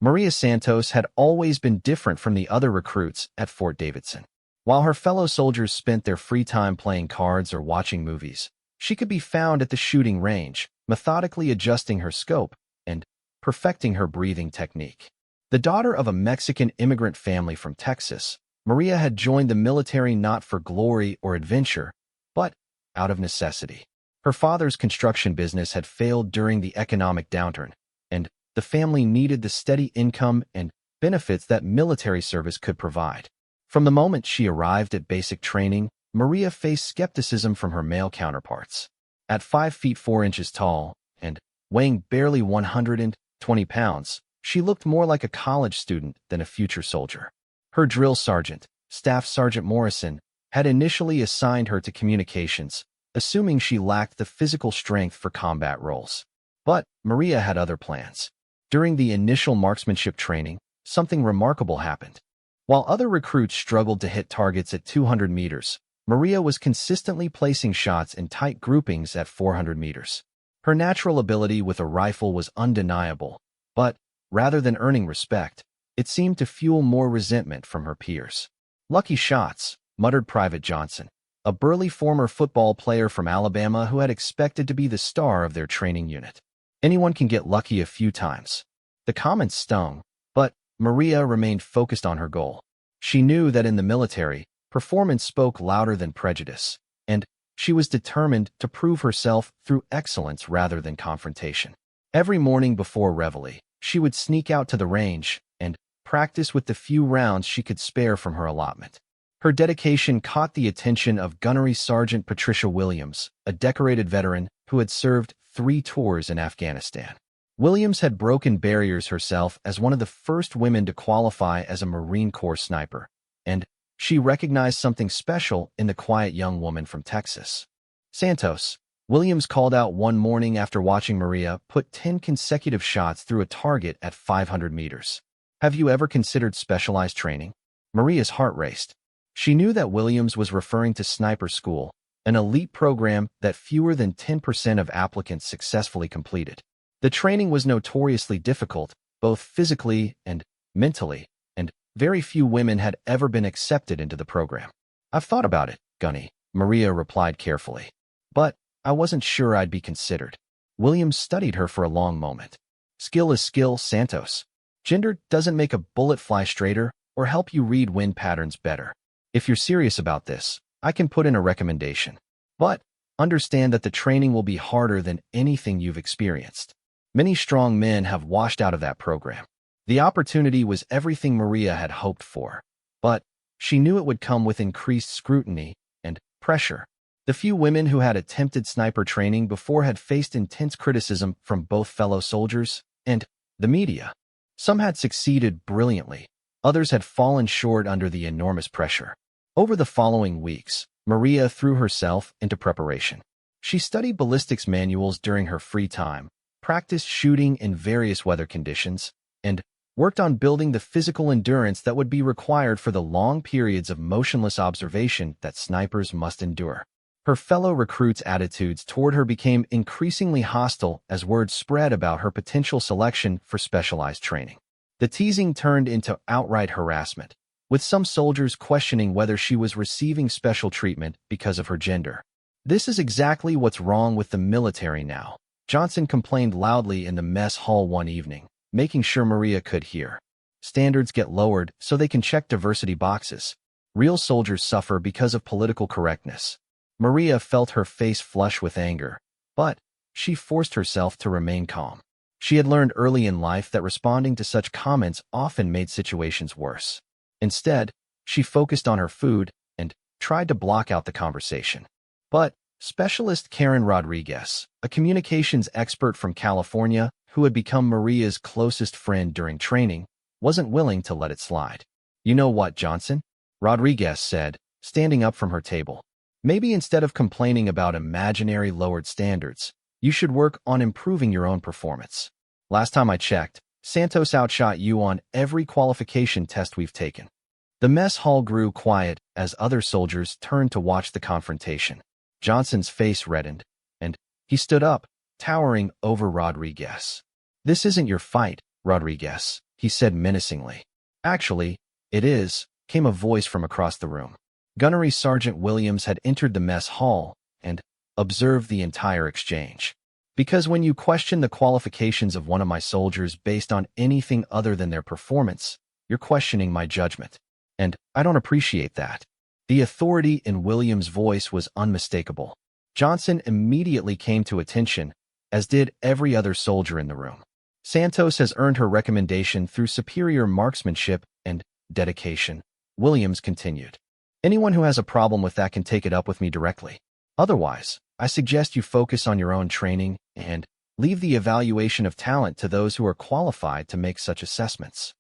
Maria Santos had always been different from the other recruits at Fort Davidson. While her fellow soldiers spent their free time playing cards or watching movies, she could be found at the shooting range, methodically adjusting her scope and perfecting her breathing technique. The daughter of a Mexican immigrant family from Texas, Maria had joined the military not for glory or adventure, but out of necessity. Her father's construction business had failed during the economic downturn, and the family needed the steady income and benefits that military service could provide. From the moment she arrived at basic training, Maria faced skepticism from her male counterparts. At 5 feet 4 inches tall and weighing barely 120 pounds, she looked more like a college student than a future soldier. Her drill sergeant, Staff Sergeant Morrison, had initially assigned her to communications, assuming she lacked the physical strength for combat roles. But Maria had other plans. During the initial marksmanship training, something remarkable happened. While other recruits struggled to hit targets at 200 meters, Maria was consistently placing shots in tight groupings at 400 meters. Her natural ability with a rifle was undeniable, but rather than earning respect, it seemed to fuel more resentment from her peers. "Lucky shots," muttered Private Johnson, a burly former football player from Alabama who had expected to be the star of their training unit. "Anyone can get lucky a few times." The comments stung, but Maria remained focused on her goal. She knew that in the military, performance spoke louder than prejudice, and she was determined to prove herself through excellence rather than confrontation. Every morning before reveille, she would sneak out to the range and practice with the few rounds she could spare from her allotment. Her dedication caught the attention of Gunnery Sergeant Patricia Williams, a decorated veteran who had served 3 tours in Afghanistan. Williams had broken barriers herself as one of the first women to qualify as a Marine Corps sniper, and she recognized something special in the quiet young woman from Texas. "Santos," Williams called out one morning after watching Maria put 10 consecutive shots through a target at 500 meters. "Have you ever considered specialized training?" Maria's heart raced. She knew that Williams was referring to sniper school, an elite program that fewer than 10% of applicants successfully completed. The training was notoriously difficult, both physically and mentally, and very few women had ever been accepted into the program. "I've thought about it, Gunny," Maria replied carefully. "But I wasn't sure I'd be considered." Williams studied her for a long moment. "Skill is skill, Santos. Gender doesn't make a bullet fly straighter or help you read wind patterns better. If you're serious about this, I can put in a recommendation. But understand that the training will be harder than anything you've experienced. Many strong men have washed out of that program." The opportunity was everything Maria had hoped for, but she knew it would come with increased scrutiny and pressure. The few women who had attempted sniper training before had faced intense criticism from both fellow soldiers and the media. Some had succeeded brilliantly, others had fallen short under the enormous pressure. Over the following weeks, Maria threw herself into preparation. She studied ballistics manuals during her free time, practiced shooting in various weather conditions, and worked on building the physical endurance that would be required for the long periods of motionless observation that snipers must endure. Her fellow recruits' attitudes toward her became increasingly hostile as word spread about her potential selection for specialized training. The teasing turned into outright harassment, with some soldiers questioning whether she was receiving special treatment because of her gender. "This is exactly what's wrong with the military now," Johnson complained loudly in the mess hall one evening, making sure Maria could hear. "Standards get lowered so they can check diversity boxes. Real soldiers suffer because of political correctness." Maria felt her face flush with anger, but she forced herself to remain calm. She had learned early in life that responding to such comments often made situations worse. Instead, she focused on her food and tried to block out the conversation. But Specialist Karen Rodriguez, a communications expert from California who had become Maria's closest friend during training, wasn't willing to let it slide. "You know what, Johnson?" Rodriguez said, standing up from her table. "Maybe instead of complaining about imaginary lowered standards, you should work on improving your own performance. Last time I checked, Santos outshot you on every qualification test we've taken." The mess hall grew quiet as other soldiers turned to watch the confrontation. Johnson's face reddened, and he stood up, towering over Rodriguez. "This isn't your fight, Rodriguez," he said menacingly. Actually, it is, came a voice from across the room. Gunnery Sergeant Williams had entered the mess hall and observed the entire exchange. Because when you question the qualifications of one of my soldiers based on anything other than their performance, you're questioning my judgment. And I don't appreciate that. The authority in Williams' voice was unmistakable. Johnson immediately came to attention, as did every other soldier in the room. Santos has earned her recommendation through superior marksmanship and dedication, Williams continued. Anyone who has a problem with that can take it up with me directly. Otherwise, I suggest you focus on your own training and leave the evaluation of talent to those who are qualified to make such assessments.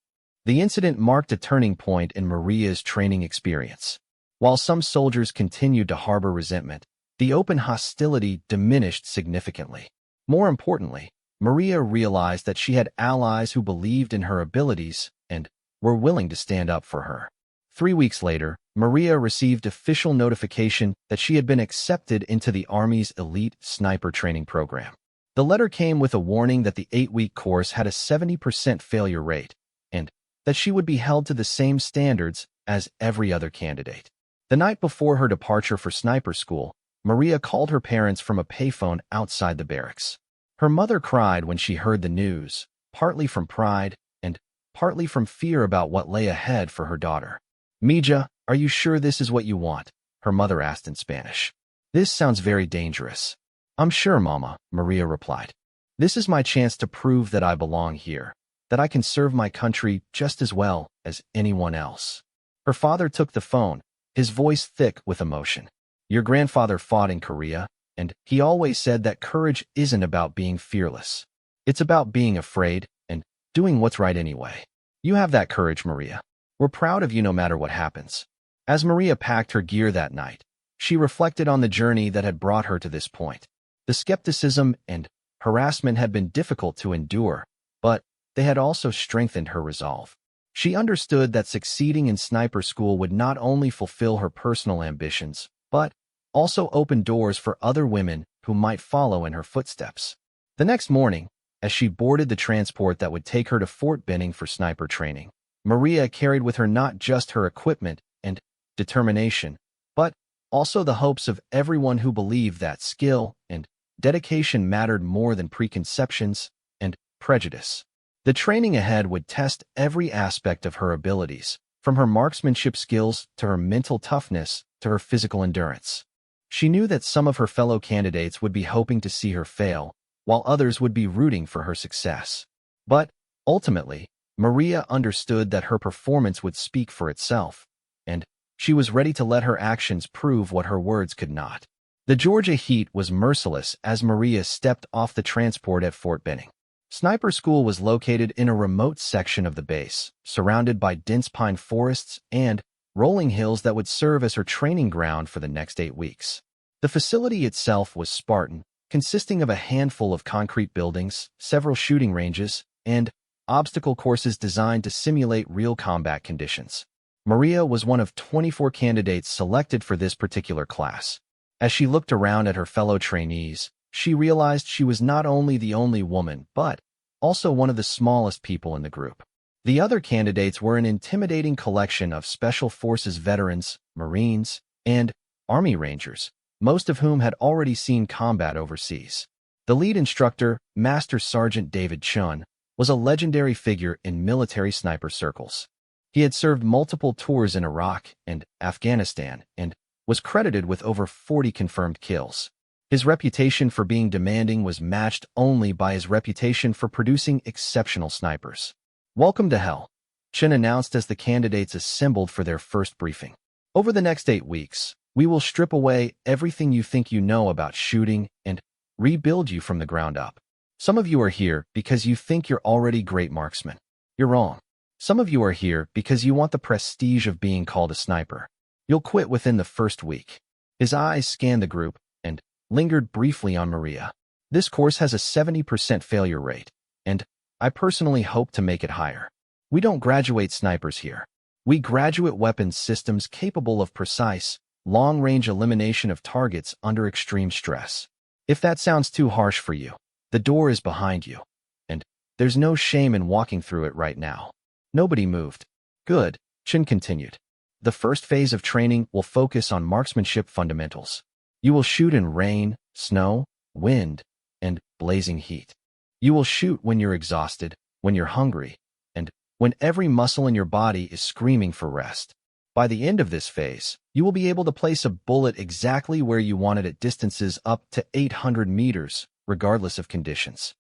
The incident marked a turning point in Maria's training experience. While some soldiers continued to harbor resentment, the open hostility diminished significantly. More importantly, Maria realized that she had allies who believed in her abilities and were willing to stand up for her. 3 weeks later, Maria received official notification that she had been accepted into the Army's elite sniper training program. The letter came with a warning that the 8-week course had a 70% failure rate and that she would be held to the same standards as every other candidate. The night before her departure for sniper school, Maria called her parents from a payphone outside the barracks. Her mother cried when she heard the news, partly from pride and partly from fear about what lay ahead for her daughter. "Mija, are you sure this is what you want?" her mother asked in Spanish. "This sounds very dangerous." "I'm sure, Mama," Maria replied. "This is my chance to prove that I belong here, that I can serve my country just as well as anyone else." Her father took the phone, his voice thick with emotion. "Your grandfather fought in Korea, and he always said that courage isn't about being fearless. It's about being afraid and doing what's right anyway. You have that courage, Maria. We're proud of you no matter what happens." As Maria packed her gear that night, she reflected on the journey that had brought her to this point. The skepticism and harassment had been difficult to endure, but they had also strengthened her resolve. She understood that succeeding in sniper school would not only fulfill her personal ambitions, but also open doors for other women who might follow in her footsteps. The next morning, as she boarded the transport that would take her to Fort Benning for sniper training, Maria carried with her not just her equipment and determination, but also the hopes of everyone who believed that skill and dedication mattered more than preconceptions and prejudice. The training ahead would test every aspect of her abilities, from her marksmanship skills to her mental toughness to her physical endurance. She knew that some of her fellow candidates would be hoping to see her fail, while others would be rooting for her success. But, ultimately, Maria understood that her performance would speak for itself, and she was ready to let her actions prove what her words could not. The Georgia heat was merciless as Maria stepped off the transport at Fort Benning. Sniper school was located in a remote section of the base, surrounded by dense pine forests and rolling hills that would serve as her training ground for the next 8 weeks. The facility itself was Spartan, consisting of a handful of concrete buildings, several shooting ranges, and obstacle courses designed to simulate real combat conditions. Maria was one of 24 candidates selected for this particular class. As she looked around at her fellow trainees, she realized she was not only the only woman, but also one of the smallest people in the group. The other candidates were an intimidating collection of Special Forces veterans, Marines, and Army Rangers, most of whom had already seen combat overseas. The lead instructor, Master Sergeant David Chun, was a legendary figure in military sniper circles. He had served multiple tours in Iraq and Afghanistan and was credited with over 40 confirmed kills. His reputation for being demanding was matched only by his reputation for producing exceptional snipers. "Welcome to hell," Chen announced as the candidates assembled for their first briefing. "Over the next 8 weeks, we will strip away everything you think you know about shooting and rebuild you from the ground up. Some of you are here because you think you're already great marksmen. You're wrong. Some of you are here because you want the prestige of being called a sniper. You'll quit within the first week." His eyes scanned the group and lingered briefly on Maria. "This course has a 70% failure rate, and I personally hope to make it higher. We don't graduate snipers here. We graduate weapons systems capable of precise, long-range elimination of targets under extreme stress. If that sounds too harsh for you, the door is behind you, and There's no shame in walking through it right now. Nobody moved. Good, Chen continued. The first phase of training will focus on marksmanship fundamentals. You will shoot in rain, snow, wind, and blazing heat. You will shoot when you're exhausted, when you're hungry, and when every muscle in your body is screaming for rest. By the end of this phase, you will be able to place a bullet exactly where you want it at distances up to 800 meters, regardless of conditions.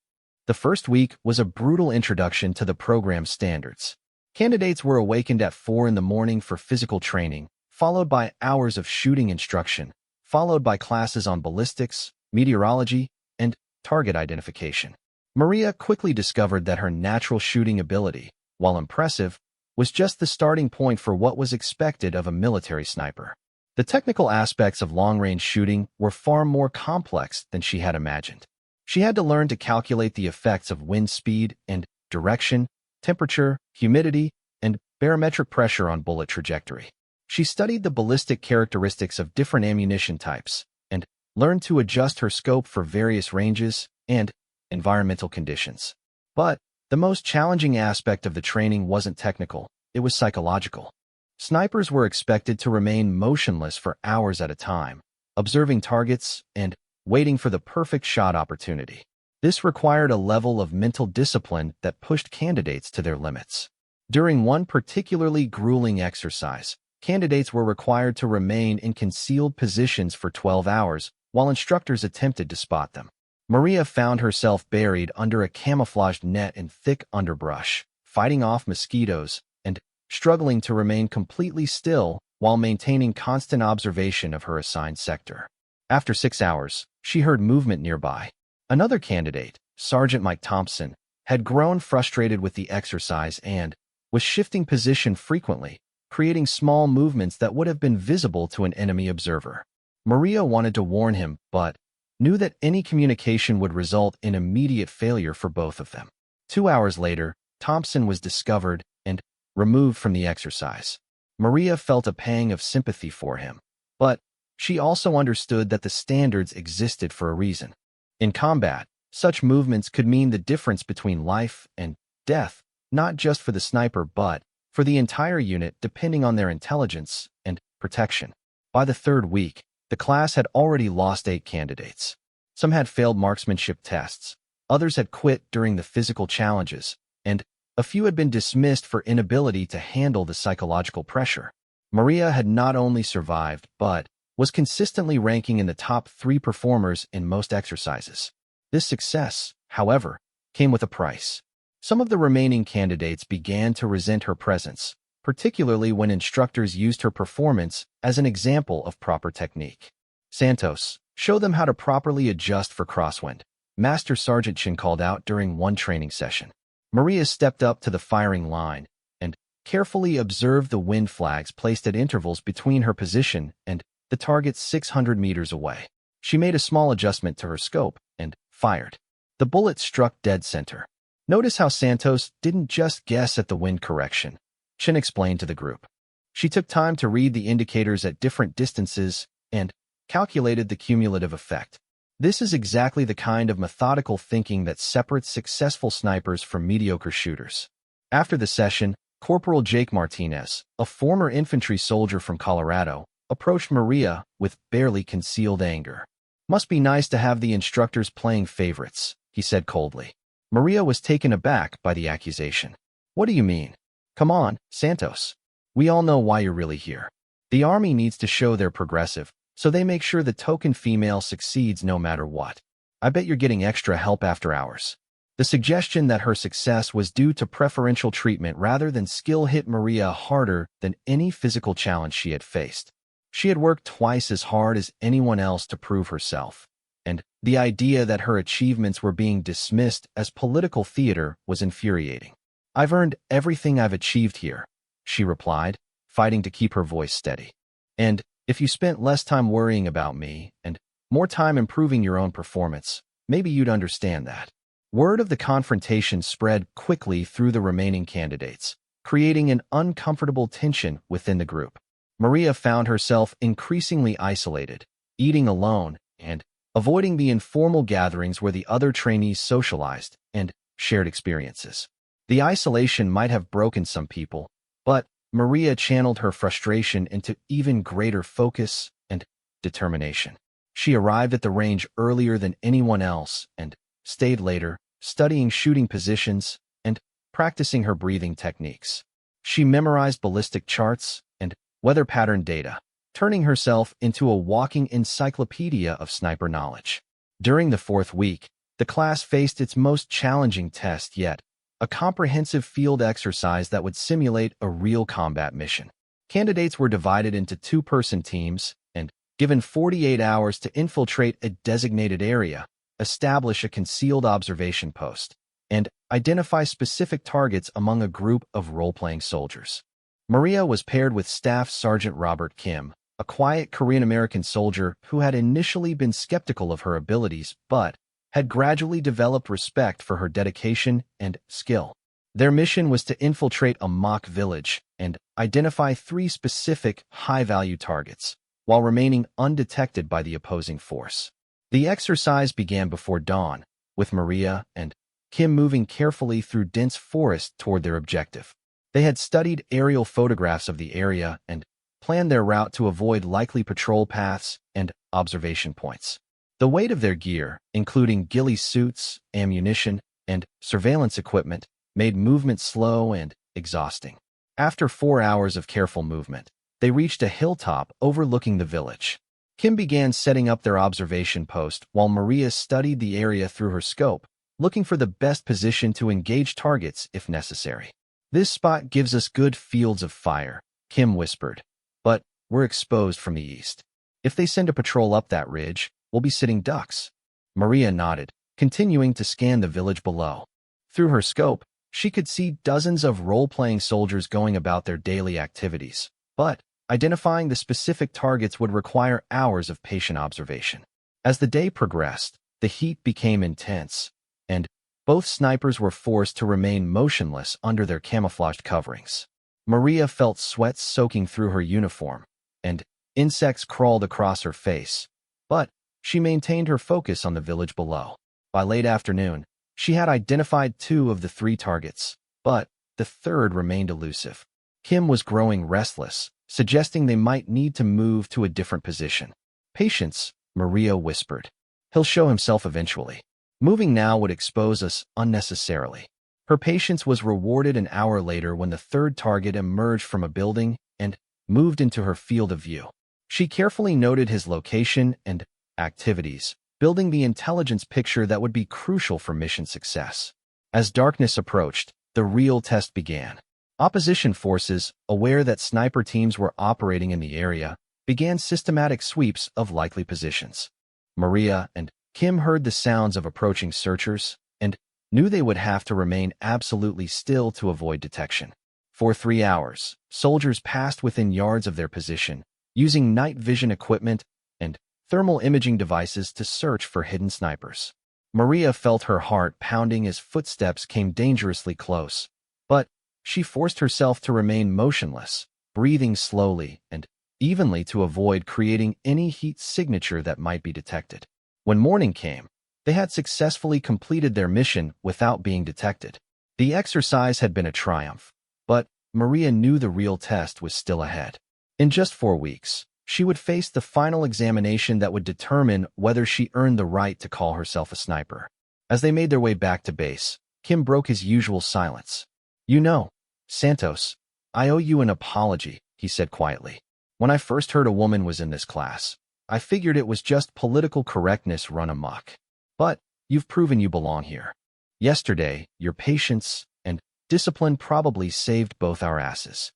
The first week was a brutal introduction to the program standards. Candidates were awakened at 4 in the morning for physical training, followed by hours of shooting instruction, followed by classes on ballistics, meteorology, and target identification. Maria quickly discovered that her natural shooting ability, while impressive, was just the starting point for what was expected of a military sniper. The technical aspects of long-range shooting were far more complex than she had imagined. She had to learn to calculate the effects of wind speed and direction, temperature, humidity, and barometric pressure on bullet trajectory. She studied the ballistic characteristics of different ammunition types and learned to adjust her scope for various ranges and environmental conditions. But the most challenging aspect of the training wasn't technical, it was psychological. Snipers were expected to remain motionless for hours at a time, observing targets and waiting for the perfect shot opportunity. This required a level of mental discipline that pushed candidates to their limits. During one particularly grueling exercise, candidates were required to remain in concealed positions for 12 hours while instructors attempted to spot them. Maria found herself buried under a camouflaged net in thick underbrush, fighting off mosquitoes and struggling to remain completely still while maintaining constant observation of her assigned sector. After 6 hours, she heard movement nearby. Another candidate, Sergeant Mike Thompson, had grown frustrated with the exercise and was shifting position frequently, creating small movements that would have been visible to an enemy observer. Maria wanted to warn him, but knew that any communication would result in immediate failure for both of them. 2 hours later, Thompson was discovered and removed from the exercise. Maria felt a pang of sympathy for him, but she also understood that the standards existed for a reason. In combat, such movements could mean the difference between life and death, not just for the sniper but for the entire unit depending on their intelligence and protection. By the third week, the class had already lost 8 candidates. Some had failed marksmanship tests, others had quit during the physical challenges, and a few had been dismissed for inability to handle the psychological pressure. Maria had not only survived, but was consistently ranking in the top 3 performers in most exercises. This success, however, came with a price. Some of the remaining candidates began to resent her presence, particularly when instructors used her performance as an example of proper technique. Santos, show them how to properly adjust for crosswind, Master Sergeant Chin called out during one training session. Maria stepped up to the firing line and carefully observed the wind flags placed at intervals between her position and the target 600 meters away. She made a small adjustment to her scope and fired. The bullet struck dead center. Notice how Santos didn't just guess at the wind correction, Chen explained to the group. She took time to read the indicators at different distances and calculated the cumulative effect. This is exactly the kind of methodical thinking that separates successful snipers from mediocre shooters. After the session, Corporal Jake Martinez, a former infantry soldier from Colorado, approached Maria with barely concealed anger. "Must be nice to have the instructors playing favorites," he said coldly. Maria was taken aback by the accusation. "What do you mean? Come on, Santos. We all know why you're really here. The army needs to show they're progressive, so they make sure the token female succeeds no matter what. I bet you're getting extra help after hours." The suggestion that her success was due to preferential treatment rather than skill hit Maria harder than any physical challenge she had faced. She had worked twice as hard as anyone else to prove herself, and the idea that her achievements were being dismissed as political theater was infuriating. "I've earned everything I've achieved here," she replied, fighting to keep her voice steady. "And if you spent less time worrying about me and more time improving your own performance, maybe you'd understand that." Word of the confrontation spread quickly through the remaining candidates, creating an uncomfortable tension within the group. Maria found herself increasingly isolated, eating alone and avoiding the informal gatherings where the other trainees socialized, and shared experiences. The isolation might have broken some people, but Maria channeled her frustration into even greater focus and determination. She arrived at the range earlier than anyone else and stayed later, studying shooting positions and practicing her breathing techniques. She memorized ballistic charts and weather pattern data, turning herself into a walking encyclopedia of sniper knowledge. During the fourth week, the class faced its most challenging test yet, a comprehensive field exercise that would simulate a real combat mission. Candidates were divided into two-person teams and given 48 hours to infiltrate a designated area, establish a concealed observation post, and identify specific targets among a group of role-playing soldiers. Maria was paired with Staff Sergeant Robert Kim, a quiet Korean-American soldier who had initially been skeptical of her abilities but had gradually developed respect for her dedication and skill. Their mission was to infiltrate a mock village and identify 3 specific high-value targets, while remaining undetected by the opposing force. The exercise began before dawn, with Maria and Kim moving carefully through dense forest toward their objective. They had studied aerial photographs of the area and planned their route to avoid likely patrol paths and observation points. The weight of their gear, including ghillie suits, ammunition, and surveillance equipment, made movement slow and exhausting. After 4 hours of careful movement, they reached a hilltop overlooking the village. Kim began setting up their observation post while Maria studied the area through her scope, looking for the best position to engage targets if necessary. "This spot gives us good fields of fire," Kim whispered, "but we're exposed from the east. If they send a patrol up that ridge, we'll be sitting ducks." Maria nodded, continuing to scan the village below. Through her scope, she could see dozens of role-playing soldiers going about their daily activities, but identifying the specific targets would require hours of patient observation. As the day progressed, the heat became intense, and both snipers were forced to remain motionless under their camouflaged coverings. Maria felt sweat soaking through her uniform, and insects crawled across her face, but she maintained her focus on the village below. By late afternoon, she had identified 2 of the 3 targets, but the third remained elusive. Kim was growing restless, suggesting they might need to move to a different position. "Patience," Maria whispered. "He'll show himself eventually. Moving now would expose us unnecessarily." Her patience was rewarded an hour later when the third target emerged from a building and moved into her field of view. She carefully noted his location and activities, building the intelligence picture that would be crucial for mission success. As darkness approached, the real test began. Opposition forces, aware that sniper teams were operating in the area, began systematic sweeps of likely positions. Maria and Kim heard the sounds of approaching searchers and knew they would have to remain absolutely still to avoid detection. For 3 hours, soldiers passed within yards of their position, using night vision equipment and thermal imaging devices to search for hidden snipers. Maria felt her heart pounding as footsteps came dangerously close, but she forced herself to remain motionless, breathing slowly and evenly to avoid creating any heat signature that might be detected. When morning came, they had successfully completed their mission without being detected. The exercise had been a triumph, but Maria knew the real test was still ahead. In just 4 weeks, she would face the final examination that would determine whether she earned the right to call herself a sniper. As they made their way back to base, Kim broke his usual silence. "You know, Santos, I owe you an apology," he said quietly. "When I first heard a woman was in this class, I figured it was just political correctness run amok. But you've proven you belong here. Yesterday, your patience and discipline probably saved both our asses."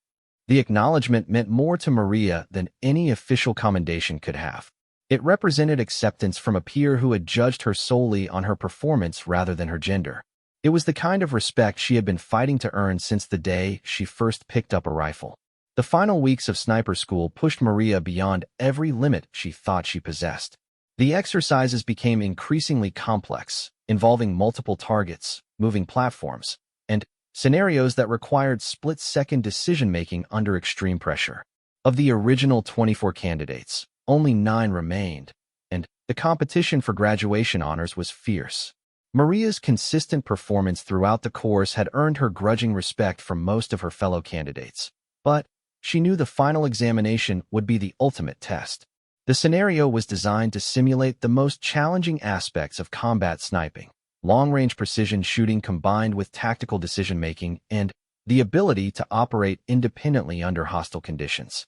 The acknowledgement meant more to Maria than any official commendation could have. It represented acceptance from a peer who had judged her solely on her performance rather than her gender. It was the kind of respect she had been fighting to earn since the day she first picked up a rifle. The final weeks of sniper school pushed Maria beyond every limit she thought she possessed. The exercises became increasingly complex, involving multiple targets, moving platforms, and scenarios that required split-second decision-making under extreme pressure. Of the original 24 candidates, only 9 remained, and the competition for graduation honors was fierce. Maria's consistent performance throughout the course had earned her grudging respect from most of her fellow candidates. But she knew the final examination would be the ultimate test. The scenario was designed to simulate the most challenging aspects of combat sniping, long-range precision shooting combined with tactical decision-making and the ability to operate independently under hostile conditions.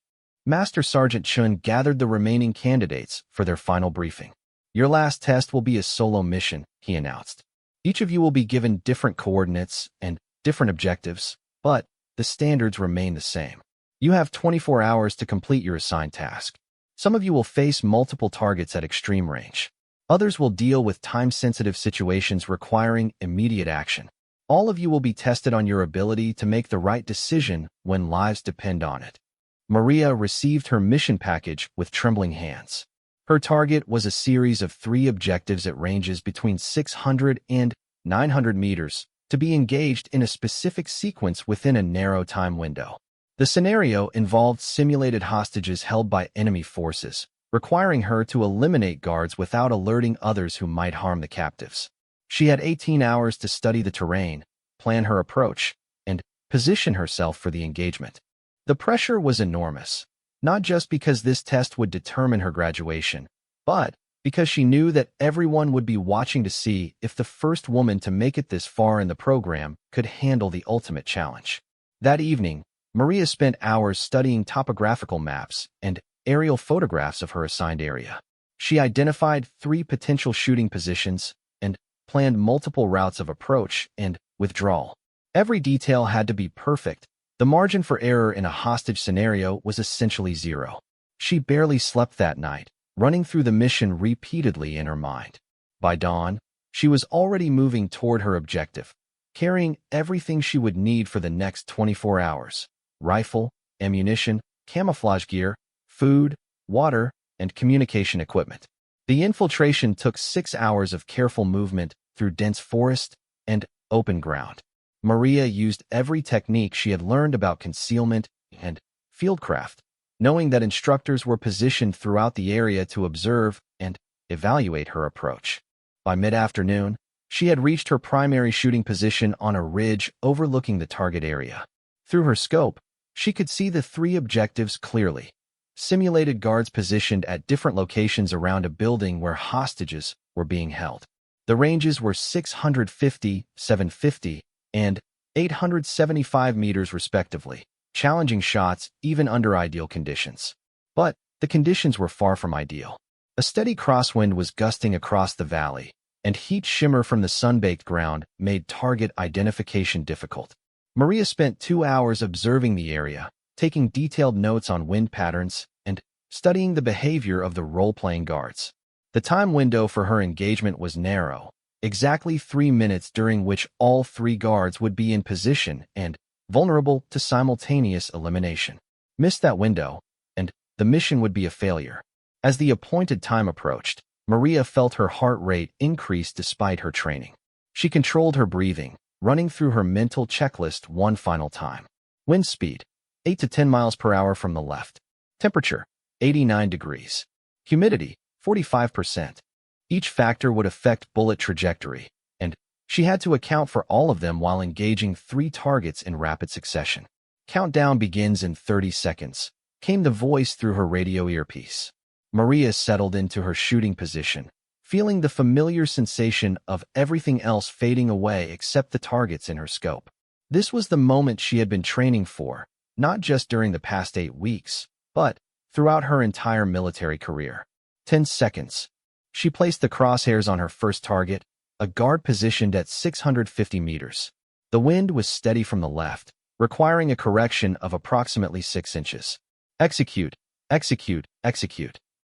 Master Sergeant Chun gathered the remaining candidates for their final briefing. "Your last test will be a solo mission," he announced. "Each of you will be given different coordinates and different objectives, but the standards remain the same. You have 24 hours to complete your assigned task. Some of you will face multiple targets at extreme range. Others will deal with time-sensitive situations requiring immediate action. All of you will be tested on your ability to make the right decision when lives depend on it." Maria received her mission package with trembling hands. Her target was a series of 3 objectives at ranges between 600 and 900 meters to be engaged in a specific sequence within a narrow time window. The scenario involved simulated hostages held by enemy forces, requiring her to eliminate guards without alerting others who might harm the captives. She had 18 hours to study the terrain, plan her approach, and position herself for the engagement. The pressure was enormous, not just because this test would determine her graduation, but because she knew that everyone would be watching to see if the first woman to make it this far in the program could handle the ultimate challenge. That evening, Maria spent hours studying topographical maps and aerial photographs of her assigned area. She identified 3 potential shooting positions and planned multiple routes of approach and withdrawal. Every detail had to be perfect. The margin for error in a hostage scenario was essentially 0. She barely slept that night, running through the mission repeatedly in her mind. By dawn, she was already moving toward her objective, carrying everything she would need for the next 24 hours: rifle, ammunition, camouflage gear, food, water, and communication equipment. The infiltration took 6 hours of careful movement through dense forest and open ground. Maria used every technique she had learned about concealment and fieldcraft, knowing that instructors were positioned throughout the area to observe and evaluate her approach. By mid-afternoon, she had reached her primary shooting position on a ridge overlooking the target area. Through her scope, she could see the 3 objectives clearly: simulated guards positioned at different locations around a building where hostages were being held. The ranges were 650, 750, and 875 meters respectively, challenging shots even under ideal conditions. But the conditions were far from ideal. A steady crosswind was gusting across the valley, and heat shimmer from the sun-baked ground made target identification difficult. Maria spent 2 hours observing the area, taking detailed notes on wind patterns and studying the behavior of the role-playing guards. The time window for her engagement was narrow, exactly 3 minutes during which all 3 guards would be in position and vulnerable to simultaneous elimination. Miss that window, and the mission would be a failure. As the appointed time approached, Maria felt her heart rate increase despite her training. She controlled her breathing, running through her mental checklist one final time. Wind speed, 8 to 10 miles per hour from the left. Temperature, 89 degrees. Humidity, 45%. Each factor would affect bullet trajectory, and she had to account for all of them while engaging 3 targets in rapid succession. "Countdown begins in 30 seconds, came the voice through her radio earpiece. Maria settled into her shooting position, feeling the familiar sensation of everything else fading away except the targets in her scope. This was the moment she had been training for, not just during the past 8 weeks, but throughout her entire military career. 10 seconds. She placed the crosshairs on her first target, a guard positioned at 650 meters. The wind was steady from the left, requiring a correction of approximately 6 inches. Execute, execute, execute.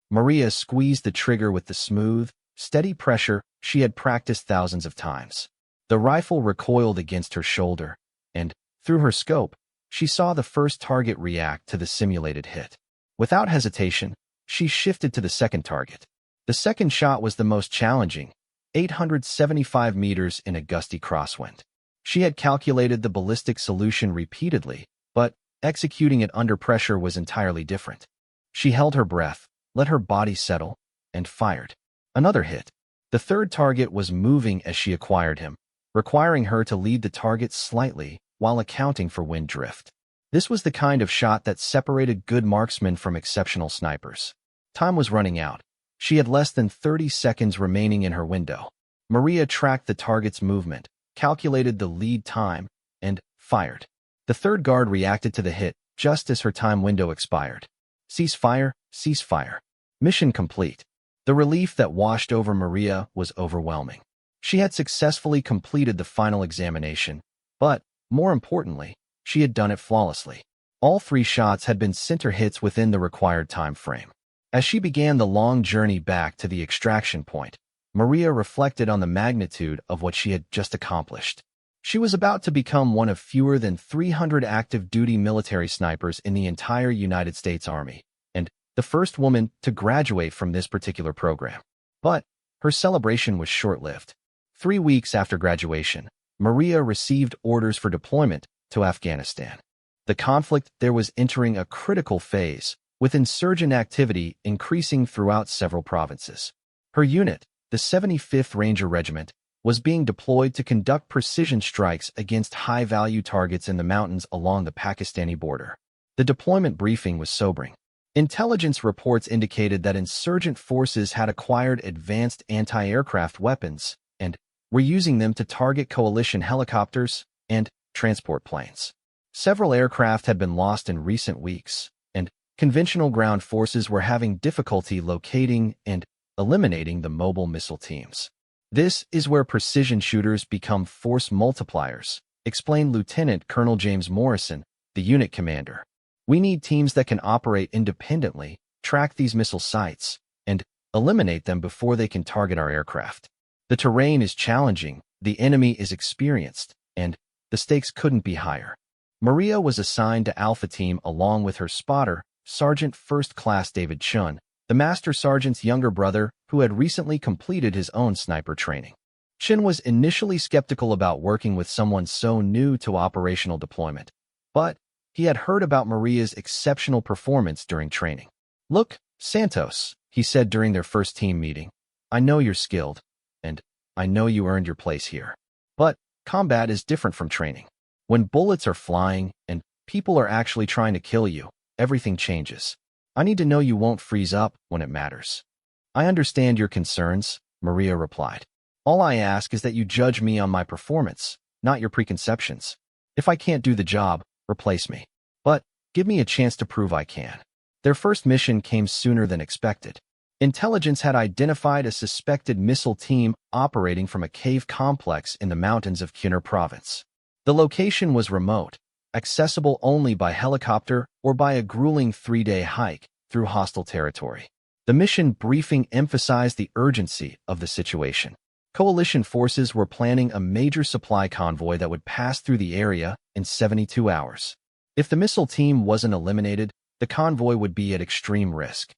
Maria squeezed the trigger with the smooth, steady pressure she had practiced thousands of times. The rifle recoiled against her shoulder, and, through her scope, she saw the first target react to the simulated hit. Without hesitation, she shifted to the second target. The second shot was the most challenging, 875 meters in a gusty crosswind. She had calculated the ballistic solution repeatedly, but executing it under pressure was entirely different. She held her breath, let her body settle, and fired. Another hit. The third target was moving as she acquired him, requiring her to lead the target slightly while accounting for wind drift. This was the kind of shot that separated good marksmen from exceptional snipers. Time was running out. She had less than 30 seconds remaining in her window. Maria tracked the target's movement, calculated the lead time, and fired. The third guard reacted to the hit just as her time window expired. Cease fire, cease fire. Mission complete. The relief that washed over Maria was overwhelming. She had successfully completed the final examination, but, more importantly, she had done it flawlessly. All 3 shots had been center hits within the required time frame. As she began the long journey back to the extraction point, Maria reflected on the magnitude of what she had just accomplished. She was about to become one of fewer than 300 active-duty military snipers in the entire United States Army, and the first woman to graduate from this particular program. But her celebration was short-lived. 3 weeks after graduation, Maria received orders for deployment to Afghanistan. The conflict there was entering a critical phase, with insurgent activity increasing throughout several provinces. Her unit, the 75th Ranger Regiment, was being deployed to conduct precision strikes against high-value targets in the mountains along the Pakistani border. The deployment briefing was sobering. Intelligence reports indicated that insurgent forces had acquired advanced anti-aircraft weapons and were using them to target coalition helicopters and transport planes. Several aircraft had been lost in recent weeks, and conventional ground forces were having difficulty locating and eliminating the mobile missile teams. This is where precision shooters become force multipliers, explained Lieutenant Colonel James Morrison, the unit commander. We need teams that can operate independently, track these missile sites, and eliminate them before they can target our aircraft. The terrain is challenging, the enemy is experienced, and the stakes couldn't be higher. Maria was assigned to Alpha Team along with her spotter, Sergeant First Class David Chun, the Master Sergeant's younger brother who had recently completed his own sniper training. Chun was initially skeptical about working with someone so new to operational deployment, but he had heard about Maria's exceptional performance during training. "Look, Santos," he said during their first team meeting, "I know you're skilled, and I know you earned your place here. But combat is different from training. When bullets are flying and people are actually trying to kill you, everything changes. I need to know you won't freeze up when it matters." "I understand your concerns," Maria replied. "All I ask is that you judge me on my performance, not your preconceptions. If I can't do the job, replace me. But give me a chance to prove I can." Their first mission came sooner than expected. Intelligence had identified a suspected missile team operating from a cave complex in the mountains of Khyber province. The location was remote, accessible only by helicopter or by a grueling 3-day hike through hostile territory. The mission briefing emphasized the urgency of the situation. Coalition forces were planning a major supply convoy that would pass through the area in 72 hours. If the missile team wasn't eliminated, the convoy would be at extreme risk.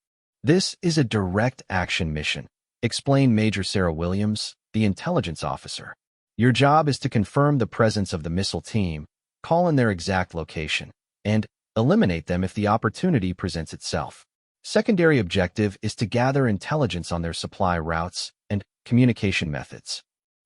"This is a direct action mission," explained Major Sarah Williams, the intelligence officer. "Your job is to confirm the presence of the missile team, call in their exact location, and eliminate them if the opportunity presents itself. Secondary objective is to gather intelligence on their supply routes and communication methods."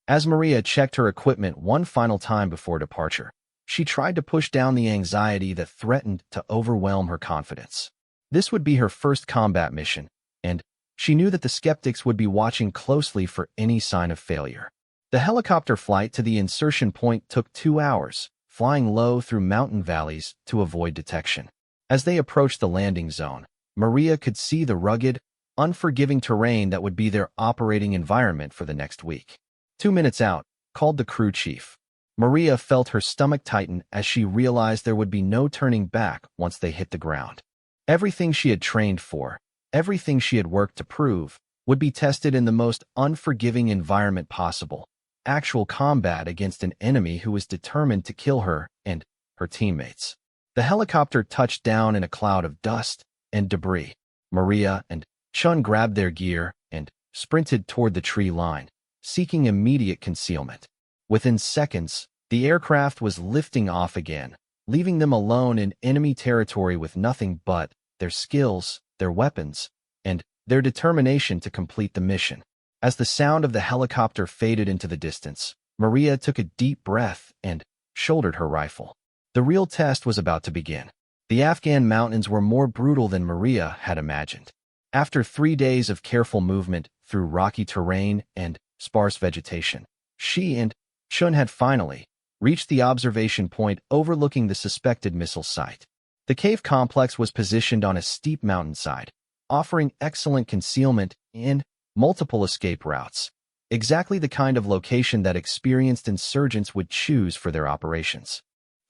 As Maria checked her equipment one final time before departure, she tried to push down the anxiety that threatened to overwhelm her confidence. This would be her first combat mission, and she knew that the skeptics would be watching closely for any sign of failure. The helicopter flight to the insertion point took 2 hours, flying low through mountain valleys to avoid detection. As they approached the landing zone, Maria could see the rugged, unforgiving terrain that would be their operating environment for the next week. 2 minutes out, called the crew chief. Maria felt her stomach tighten as she realized there would be no turning back once they hit the ground. Everything she had trained for, everything she had worked to prove, would be tested in the most unforgiving environment possible. Actual combat against an enemy who was determined to kill her and her teammates. The helicopter touched down in a cloud of dust and debris. Maria and Chun grabbed their gear and sprinted toward the tree line, seeking immediate concealment. Within seconds, the aircraft was lifting off again, leaving them alone in enemy territory with nothing but their skills, their weapons, and their determination to complete the mission. As the sound of the helicopter faded into the distance, Maria took a deep breath and shouldered her rifle. The real test was about to begin. The Afghan mountains were more brutal than Maria had imagined. After 3 days of careful movement through rocky terrain and sparse vegetation, she and Chun had finally reached the observation point overlooking the suspected missile site. The cave complex was positioned on a steep mountainside, offering excellent concealment and multiple escape routes, exactly the kind of location that experienced insurgents would choose for their operations.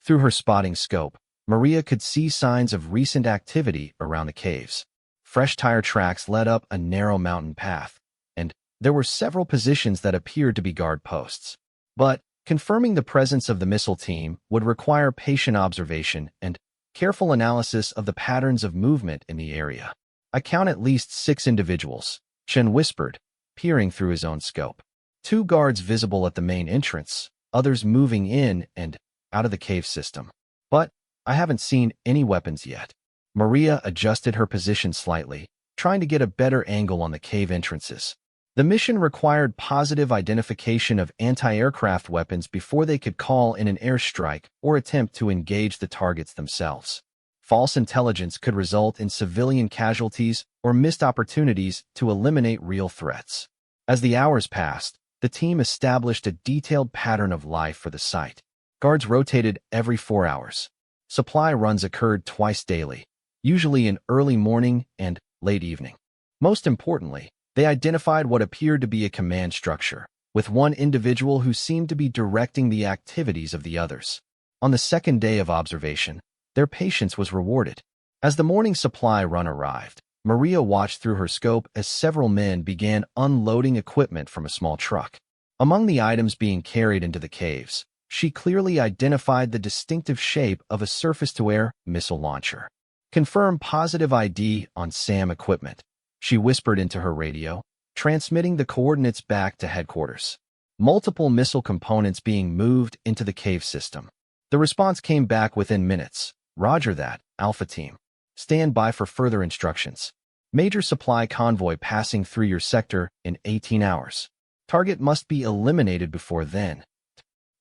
Through her spotting scope, Maria could see signs of recent activity around the caves. Fresh tire tracks led up a narrow mountain path, and there were several positions that appeared to be guard posts. But confirming the presence of the missile team would require patient observation and careful analysis of the patterns of movement in the area. "I count at least 6 individuals," Chen whispered, peering through his own scope. 2 guards visible at the main entrance, others moving in and out of the cave system. "But I haven't seen any weapons yet." Maria adjusted her position slightly, trying to get a better angle on the cave entrances. The mission required positive identification of anti-aircraft weapons before they could call in an airstrike or attempt to engage the targets themselves. False intelligence could result in civilian casualties or missed opportunities to eliminate real threats. As the hours passed, the team established a detailed pattern of life for the site. Guards rotated every 4 hours. Supply runs occurred twice daily, usually in early morning and late evening. Most importantly, they identified what appeared to be a command structure, with one individual who seemed to be directing the activities of the others. On the second day of observation, their patience was rewarded. As the morning supply run arrived, Maria watched through her scope as several men began unloading equipment from a small truck. Among the items being carried into the caves, she clearly identified the distinctive shape of a surface-to-air missile launcher. "Confirm positive ID on SAM equipment," she whispered into her radio, transmitting the coordinates back to headquarters. Multiple missile components being moved into the cave system. The response came back within minutes. "Roger that, Alpha Team. Stand by for further instructions. Major supply convoy passing through your sector in 18 hours. Target must be eliminated before then."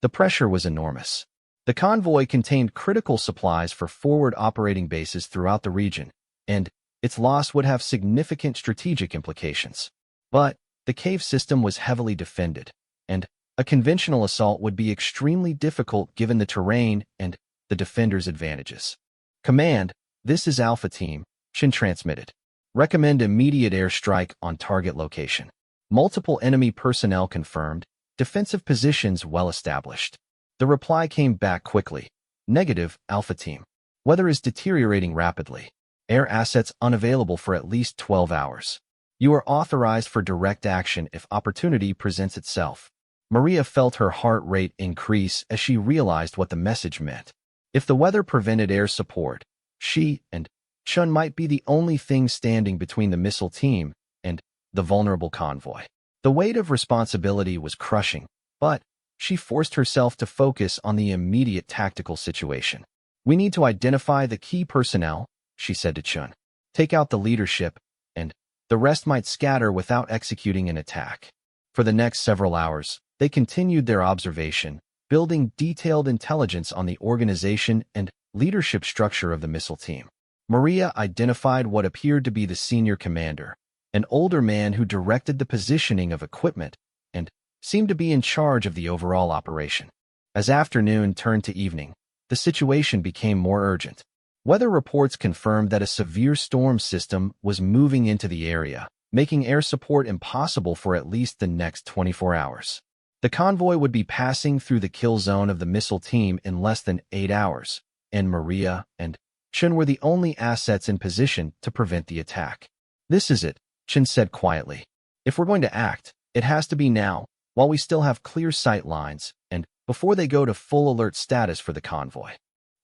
The pressure was enormous. The convoy contained critical supplies for forward operating bases throughout the region, and its loss would have significant strategic implications. But the cave system was heavily defended, and a conventional assault would be extremely difficult given the terrain and the defenders' advantages. "Command, this is Alpha Team," Chen transmitted. "Recommend immediate airstrike on target location. Multiple enemy personnel confirmed, defensive positions well established." The reply came back quickly. "Negative, Alpha Team. Weather is deteriorating rapidly. Air assets unavailable for at least 12 hours. You are authorized for direct action if opportunity presents itself." Maria felt her heart rate increase as she realized what the message meant. If the weather prevented air support, she and Chun might be the only thing standing between the missile team and the vulnerable convoy. The weight of responsibility was crushing, but she forced herself to focus on the immediate tactical situation. "We need to identify the key personnel," she said to Chun. "Take out the leadership, and the rest might scatter without executing an attack." For the next several hours, they continued their observation, building detailed intelligence on the organization and leadership structure of the missile team. Maria identified what appeared to be the senior commander, an older man who directed the positioning of equipment and seemed to be in charge of the overall operation. As afternoon turned to evening, the situation became more urgent. Weather reports confirmed that a severe storm system was moving into the area, making air support impossible for at least the next 24 hours. The convoy would be passing through the kill zone of the missile team in less than 8 hours, and Maria and Chun were the only assets in position to prevent the attack. "This is it," Chun said quietly. "If we're going to act, it has to be now, while we still have clear sight lines, and before they go to full alert status for the convoy."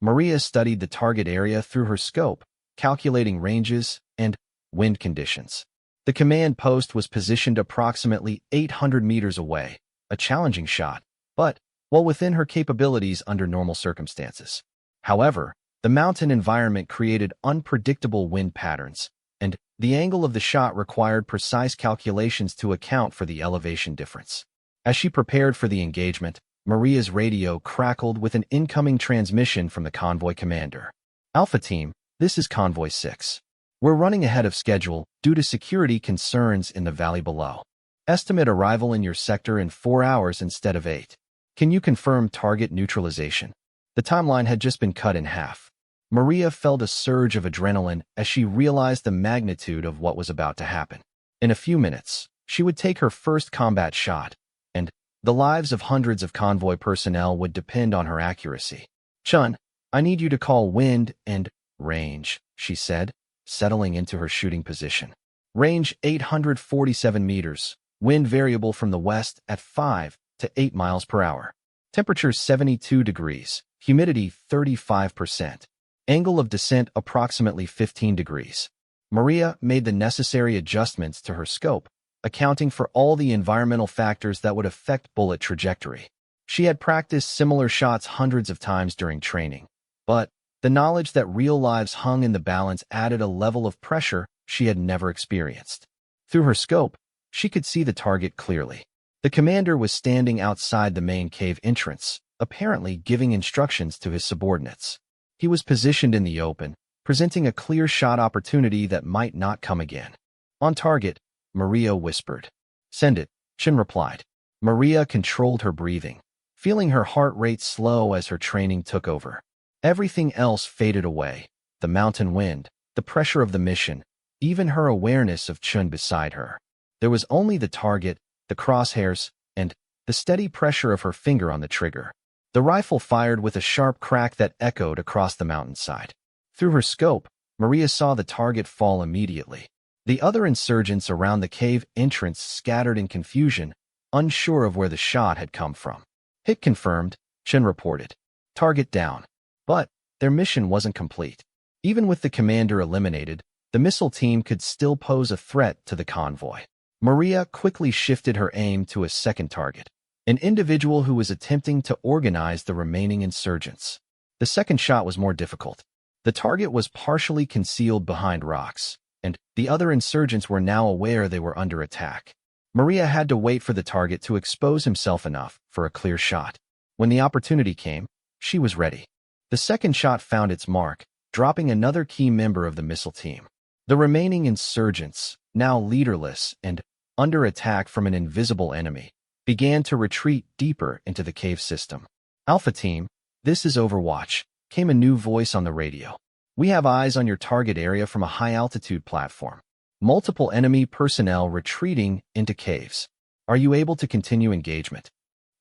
Maria studied the target area through her scope, calculating ranges and wind conditions. The command post was positioned approximately 800 meters away, a challenging shot, but well within her capabilities under normal circumstances. However, the mountain environment created unpredictable wind patterns, and the angle of the shot required precise calculations to account for the elevation difference. As she prepared for the engagement, Maria's radio crackled with an incoming transmission from the convoy commander. Alpha Team, this is Convoy 6. We're running ahead of schedule due to security concerns in the valley below. Estimate arrival in your sector in 4 hours instead of 8. Can you confirm target neutralization? The timeline had just been cut in half. Maria felt a surge of adrenaline as she realized the magnitude of what was about to happen. In a few minutes, she would take her first combat shot, and the lives of hundreds of convoy personnel would depend on her accuracy. Chun, I need you to call wind and range, she said, settling into her shooting position. Range 847 meters, wind variable from the west at 5 to 8 miles per hour. Temperature 72 degrees, humidity 35%. Angle of descent approximately 15 degrees. Maria made the necessary adjustments to her scope, accounting for all the environmental factors that would affect bullet trajectory. She had practiced similar shots hundreds of times during training, but the knowledge that real lives hung in the balance added a level of pressure she had never experienced. Through her scope, she could see the target clearly. The commander was standing outside the main cave entrance, apparently giving instructions to his subordinates. He was positioned in the open, presenting a clear shot opportunity that might not come again. On target, Maria whispered. Send it, Chin replied. Maria controlled her breathing, feeling her heart rate slow as her training took over. Everything else faded away, the mountain wind, the pressure of the mission, even her awareness of Chun beside her. There was only the target, the crosshairs, and the steady pressure of her finger on the trigger. The rifle fired with a sharp crack that echoed across the mountainside. Through her scope, Maria saw the target fall immediately. The other insurgents around the cave entrance scattered in confusion, unsure of where the shot had come from. Hit confirmed, Chen reported. Target down. But their mission wasn't complete. Even with the commander eliminated, the missile team could still pose a threat to the convoy. Maria quickly shifted her aim to a second target, an individual who was attempting to organize the remaining insurgents. The second shot was more difficult. The target was partially concealed behind rocks, and the other insurgents were now aware they were under attack. Maria had to wait for the target to expose himself enough for a clear shot. When the opportunity came, she was ready. The second shot found its mark, dropping another key member of the missile team. The remaining insurgents, now leaderless and under attack from an invisible enemy, began to retreat deeper into the cave system. Alpha Team, this is Overwatch, came a new voice on the radio. We have eyes on your target area from a high-altitude platform. Multiple enemy personnel retreating into caves. Are you able to continue engagement?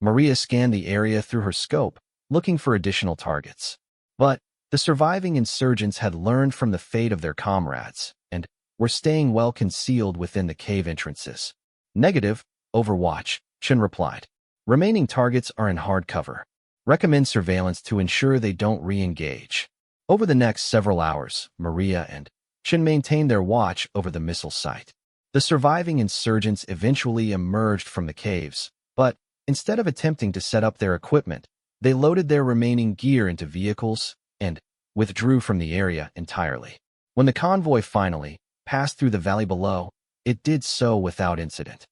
Maria scanned the area through her scope, looking for additional targets. But the surviving insurgents had learned from the fate of their comrades, and were staying well concealed within the cave entrances. Negative, Overwatch, Chen replied. Remaining targets are in hard cover. Recommend surveillance to ensure they don't re-engage. Over the next several hours, Maria and Chen maintained their watch over the missile site. The surviving insurgents eventually emerged from the caves, but instead of attempting to set up their equipment, they loaded their remaining gear into vehicles and withdrew from the area entirely. When the convoy finally passed through the valley below, it did so without incident.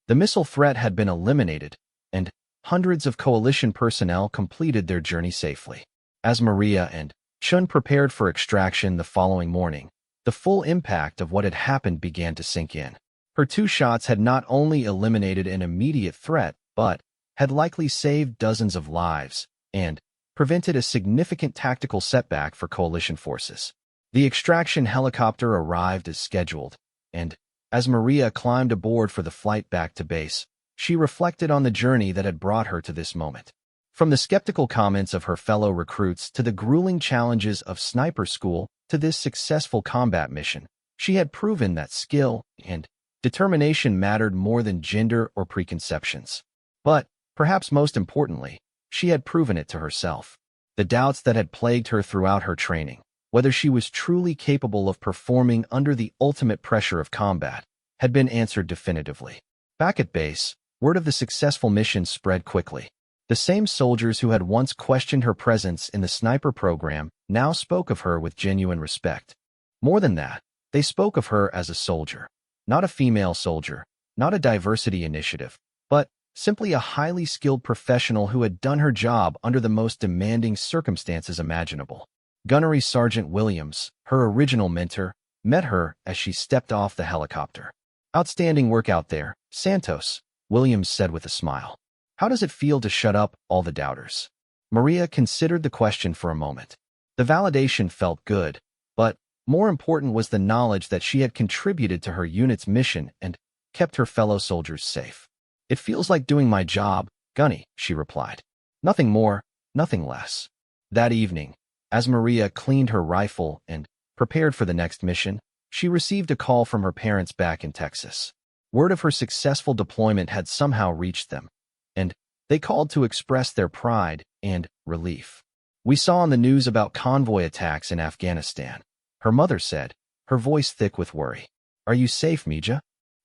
The missile threat had been eliminated, and hundreds of coalition personnel completed their journey safely. As Maria and Chun prepared for extraction the following morning, the full impact of what had happened began to sink in. Her 2 shots had not only eliminated an immediate threat, but had likely saved dozens of lives and prevented a significant tactical setback for coalition forces. The extraction helicopter arrived as scheduled, and as Maria climbed aboard for the flight back to base, she reflected on the journey that had brought her to this moment. From the skeptical comments of her fellow recruits to the grueling challenges of sniper school to this successful combat mission, she had proven that skill and determination mattered more than gender or preconceptions. But, perhaps most importantly, she had proven it to herself. The doubts that had plagued her throughout her training, whether she was truly capable of performing under the ultimate pressure of combat, had been answered definitively. Back at base, word of the successful mission spread quickly. The same soldiers who had once questioned her presence in the sniper program now spoke of her with genuine respect. More than that, They spoke of her as a soldier, not a female soldier, not a diversity initiative, but simply a highly skilled professional who had done her job under the most demanding circumstances imaginable. Gunnery Sergeant Williams, her original mentor, met her as she stepped off the helicopter. "Outstanding work out there, Santos," Williams said with a smile. "How does it feel to shut up all the doubters?" Maria considered the question for a moment. The validation felt good, but more important was the knowledge that she had contributed to her unit's mission and kept her fellow soldiers safe. "It feels like doing my job, Gunny," she replied. "Nothing more, nothing less." That evening, as Maria cleaned her rifle and prepared for the next mission, she received a call from her parents back in Texas. Word of her successful deployment had somehow reached them, and they called to express their pride and relief. "We saw on the news about convoy attacks in Afghanistan," her mother said, her voice thick with worry. "Are you safe, Mija?"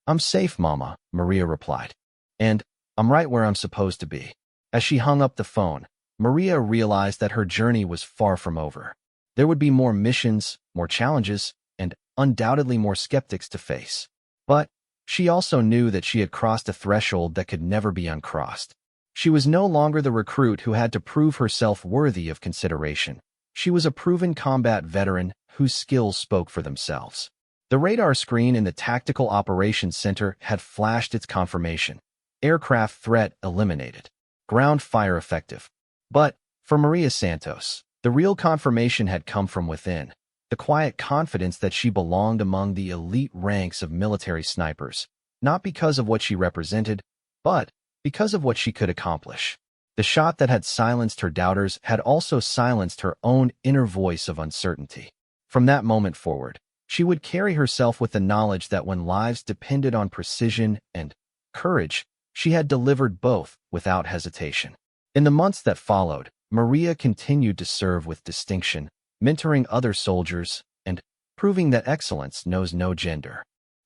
"I'm safe, Mama," Maria replied. "And I'm right where I'm supposed to be." As she hung up the phone, Maria realized that her journey was far from over. There would be more missions, more challenges, and undoubtedly more skeptics to face. But she also knew that she had crossed a threshold that could never be uncrossed. She was no longer the recruit who had to prove herself worthy of consideration. She was a proven combat veteran whose skills spoke for themselves. The radar screen in the Tactical Operations Center had flashed its confirmation. Aircraft threat eliminated. Ground fire effective. But for Maria Santos, the real confirmation had come from within. The quiet confidence that she belonged among the elite ranks of military snipers, not because of what she represented, but because of what she could accomplish. The shot that had silenced her doubters had also silenced her own inner voice of uncertainty. From that moment forward, she would carry herself with the knowledge that when lives depended on precision and courage, she had delivered both without hesitation. In the months that followed, Maria continued to serve with distinction, mentoring other soldiers and proving that excellence knows no gender.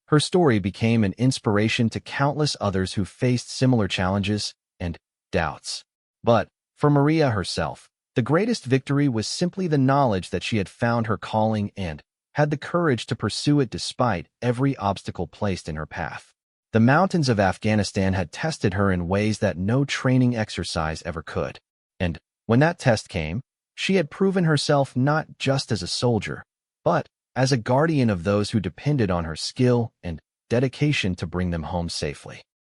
Her story became an inspiration to countless others who faced similar challenges and doubts. But for Maria herself, the greatest victory was simply the knowledge that she had found her calling and had the courage to pursue it despite every obstacle placed in her path. The mountains of Afghanistan had tested her in ways that no training exercise ever could. And when that test came, she had proven herself not just as a soldier, but as a guardian of those who depended on her skill and dedication to bring them home safely.